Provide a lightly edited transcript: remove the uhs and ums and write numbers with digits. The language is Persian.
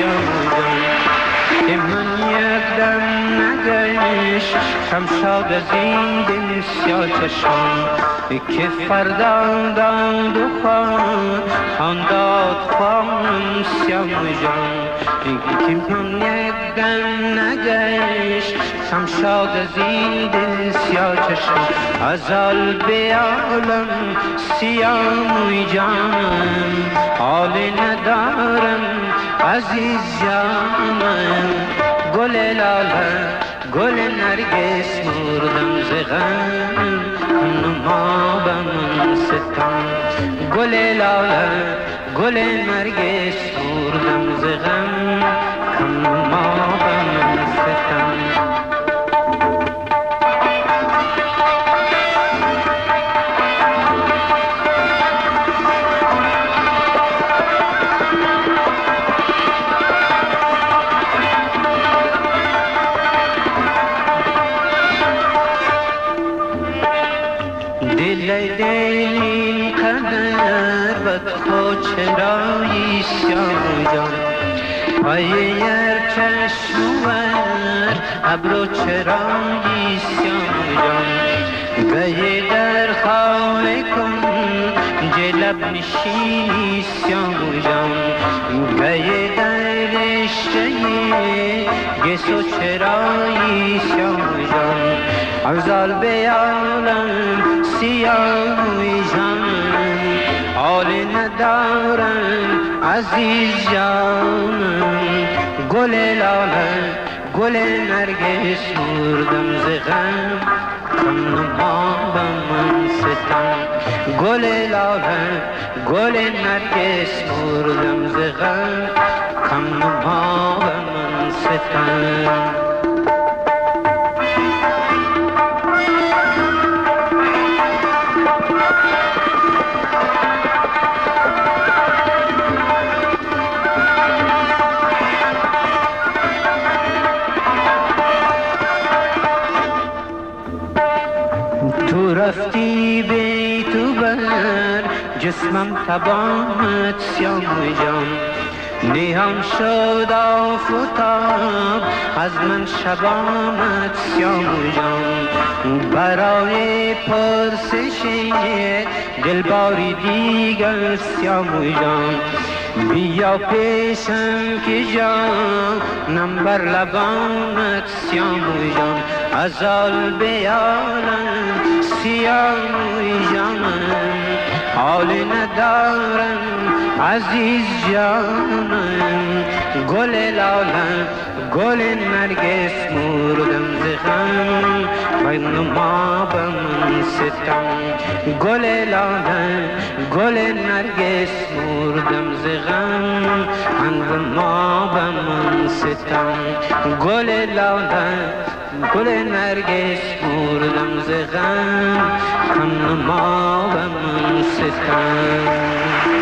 سیاموزم که من یک دم نگشت شمشاد از این دل سیاه چشم که فردا داد و خان داد خانم سیاموزم که من یک دم نگشت شمشاد از این دل سیاه چشم ازال به عالم سیاموی جانم حال ندارم عزیز جانم گل لاله گل نرگس مردم ز غم نما به من ستم گل لاله گل نرگس مردم ز غم نما به من ستم دل قدر بد خود چرایی سیاموزم پای یر چشمور ابرو چرایی سیاموزم گهی در خواه کن جلب نشینی سیاموزم گهی در رشته گسو چرایی سیاموزم افضل به عالم سیاموی جانم حال ندارم عزیز جانم گل لاله گل نرگس مردم ز غم کم نما به من ستم گل لاله گل نرگس مردم ز غم کم نما به من ستم تو رفتی بیتو بر جسمم تبامت سیاموی جان نیام شد آفتاب از من شبامت سیاموی جان برای پرسش دلباری دیگر سیاموی جان بیا پیشم که جانم بر لبانت سیاموی جان ازال به عالم سیاموی جانم حال ندارم عزیز جانم گل لاله گل نرگس مردم ز غم من ما به من ستم گل لاله گل نرگس مردم ز غم من ما به من ستم گل لاله گل نرگس مردم ز غم من ما به من ستم